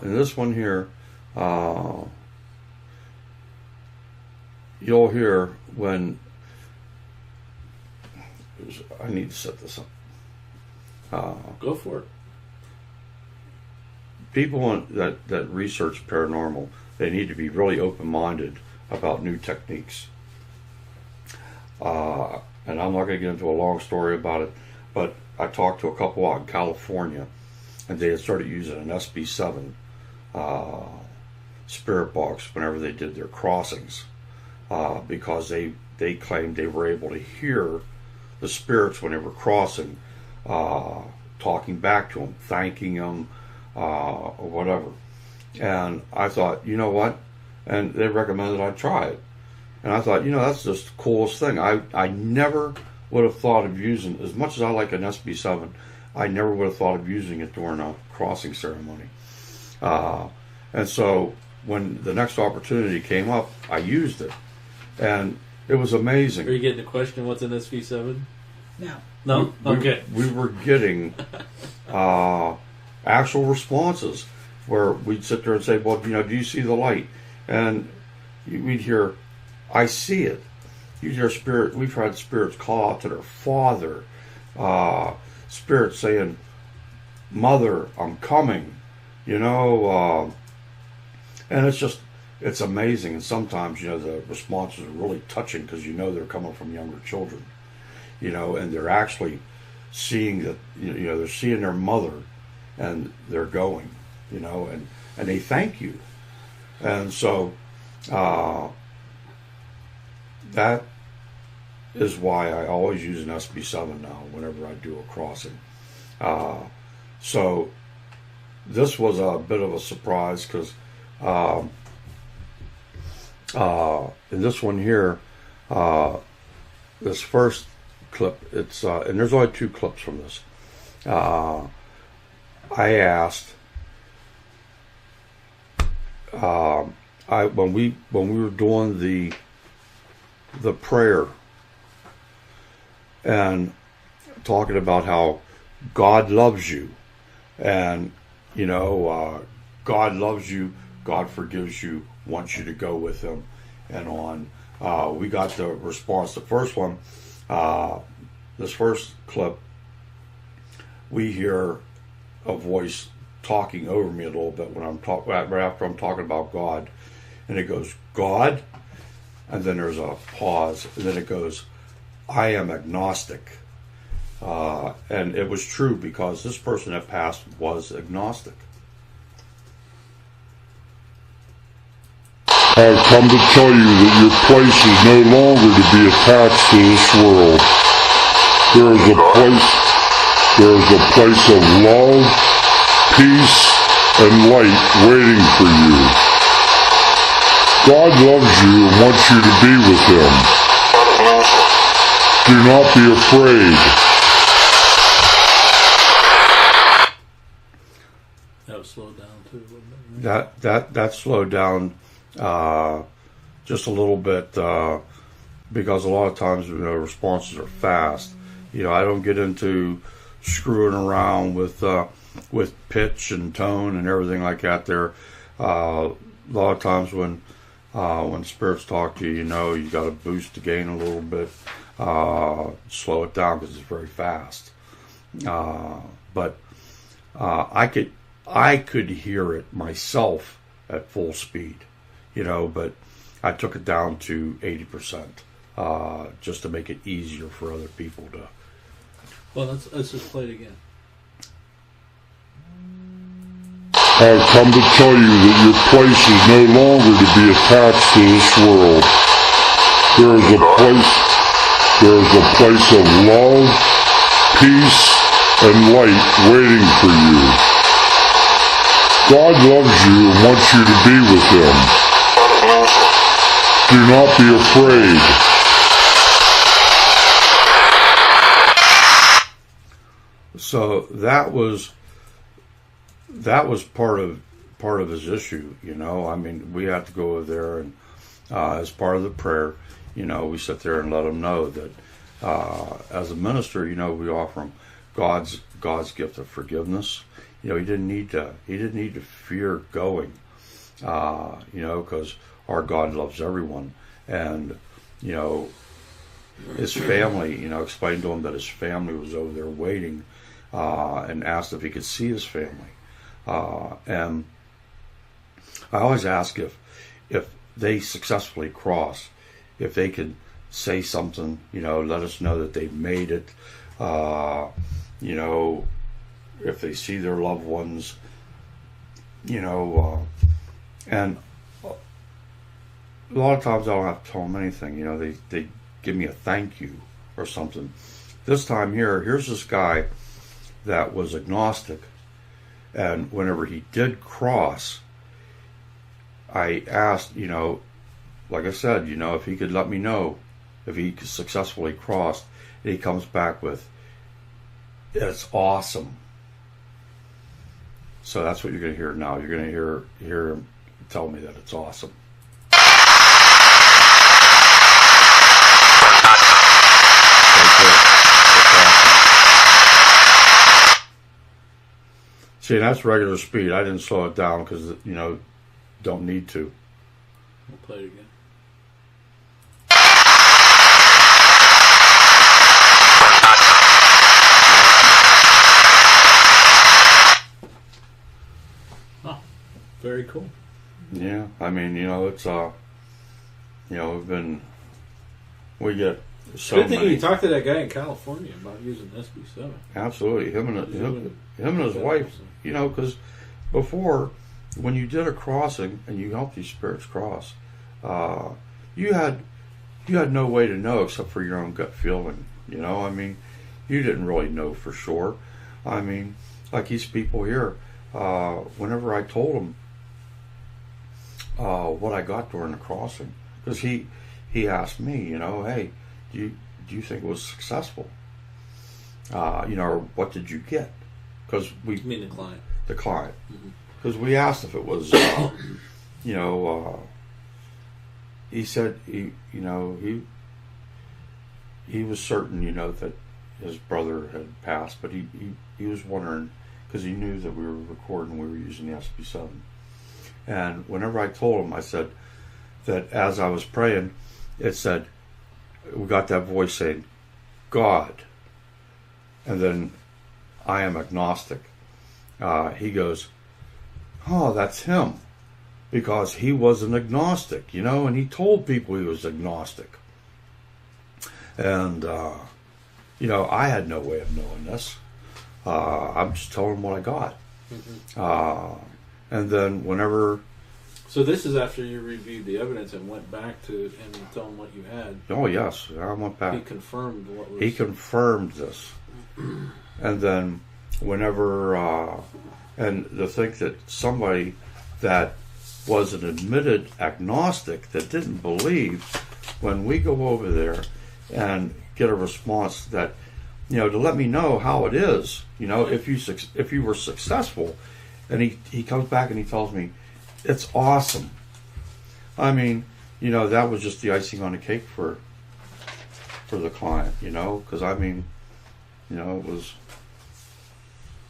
in this one here, you'll hear when I need to set this up. Go for it. People that research paranormal, they need to be really open-minded about new techniques. And I'm not going to get into a long story about it, but I talked to a couple out in California, and they had started using an SB7 spirit box whenever they did their crossings, because they claimed they were able to hear the spirits when they were crossing, talking back to them, thanking them, or whatever. And I thought, you know what? And they recommended I try it. And I thought, that's just the coolest thing. I never would have thought of using, as much as I like an SB7, I never would have thought of using it during a crossing ceremony. And so when the next opportunity came up, I used it. And it was amazing. Are you getting the question, what's an SB7? No. No? Okay. We were getting actual responses where we'd sit there and say, well, do you see the light? And we'd hear, I see it. You'd hear spirit. We've had spirits call out to their father. Spirits saying, Mother, I'm coming. And it's amazing. And sometimes, the responses are really touching because they're coming from younger children. And they're actually seeing that, they're seeing their mother and they're going, and they thank you. And so, that is why I always use an SB7 now whenever I do a crossing. So this was a bit of a surprise because in this one here, this first clip, it's and there's only 2 clips from this. I asked when we were doing the prayer and talking about how God loves you, and God loves you, God forgives you, wants you to go with Him, and on. We got the response. The first one, this first clip, we hear a voice talking over me a little bit when I'm right after I'm talking about God, and it goes, God, and then there's a pause, and then it goes, I am agnostic. And it was true because this person that passed was agnostic. I've come to tell you that your place is no longer to be attached to this world. There is a place of love, peace, and light waiting for you. God loves you and wants you to be with Him. Do not be afraid. That was slowed down too, wasn't it? That slowed down just a little bit because a lot of times responses are fast. I don't get into screwing around with pitch and tone and everything like that. There, a lot of times when spirits talk to you, you got to boost the gain a little bit, slow it down because it's very fast. But I could hear it myself at full speed, but I took it down to 80%, just to make it easier for other people to. Well, let's just play it again. I've come to tell you that your place is no longer to be attached to this world. There is a place of love, peace, and light waiting for you. God loves you and wants you to be with Him. Do not be afraid. So that was part of his issue, we had to go over there and as part of the prayer, we sit there and let him know that as a minister, we offer him God's gift of forgiveness, you know, he didn't need to fear going, you know, because our God loves everyone. And, you know, his family, you know, explained to him that his family was over there waiting, and asked if he could see his family. And I always ask if they successfully cross, if they could say something, you know, let us know that they made it, you know, if they see their loved ones, you know, and a lot of times I don't have to tell them anything, you know, they give me a thank you or something. This time here's this guy that was agnostic, and whenever he did cross, I asked, you know, like I said, you know, if he could let me know if he successfully crossed, and he comes back with, it's awesome. So that's what you're going to hear now. You're going to hear him tell me that it's awesome. See, that's regular speed. I didn't slow it down because, you know, don't need to. We'll play it again. Oh, very cool. Yeah, I mean, you know, it's you know, we get so good thing many. you talked to that guy in California about using SB7. Absolutely, him and his wife. You know, because before, when you did a crossing and you helped these spirits cross, you had no way to know except for your own gut feeling. You know, I mean, you didn't really know for sure. I mean, like these people here, whenever I told them what I got during the crossing, because he asked me, you know, hey, do you think it was successful? You know, or what did you get? Because we You mean the client? The client. Mm-hmm. Because we asked if it was, you know, he said he was certain, you know, that his brother had passed, but he was wondering, because he knew that we were recording, we were using the SB7. And whenever I told him, I said that as I was praying, it said, we got that voice saying, God. And then, I am agnostic. He goes, oh, that's him. Because he was an agnostic, you know, and he told people he was agnostic. And, you know, I had no way of knowing this. I'm just telling him what I got. Mm-hmm. And then whenever... So this is after you reviewed the evidence and went back to and told him what you had. Oh, yes. I went back. He confirmed what was... He confirmed this. And then whenever... and to think that somebody that was an admitted agnostic that didn't believe, when we go over there and get a response that, you know, to let me know how it is, you know, if you were successful, and he comes back and he tells me, it's awesome. I mean, you know, that was just the icing on the cake for the client, you know, because I mean, you know, it was,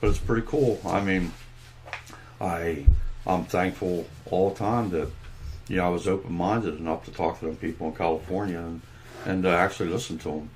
but it's pretty cool. I mean, I'm thankful all the time that, you know, I was open-minded enough to talk to them people in California and to actually listen to them.